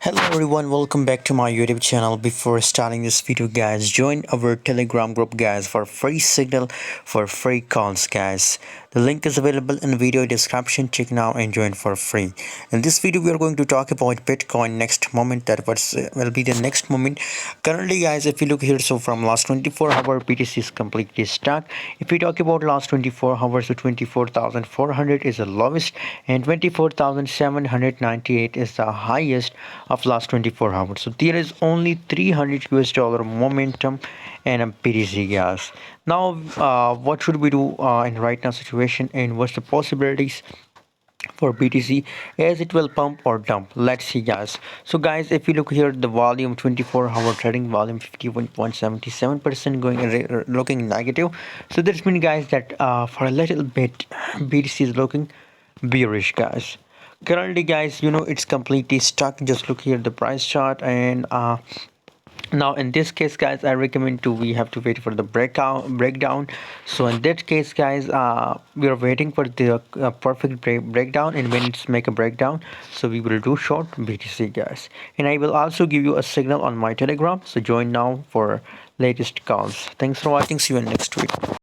Hello everyone, welcome back to my YouTube channel. Before starting this video guys, join our Telegram group guys for free signal, for free calls guys. The link is available in video description. Check now and join for free. In this video we are going to talk about Bitcoin next moment, that will be the next moment. Currently guys, if you look here, so from last 24 hours BTC is completely stuck. If we talk about last 24 hours, so 24,400 is the lowest and 24,798 is the highest of last 24 hours. So there is only 300 US dollar momentum and a BTC gas. Now what should we do in right now situation, and what's the possibilities for BTC as it will pump or dump? Let's see guys. So guys, if you look here, the volume 24-hour trading volume 51.77% going looking negative. So this means guys that for a little bit BTC is looking bearish guys. Currently guys, it's completely stuck. Just look here the price chart, and now in this case guys, I recommend we have to wait for the breakdown. So in that case guys, we are waiting for the perfect breakdown, and when it's make a breakdown, so we will do short BTC guys. And I will also give you a signal on my Telegram, so join now for latest calls. Thanks for watching, see you in next week.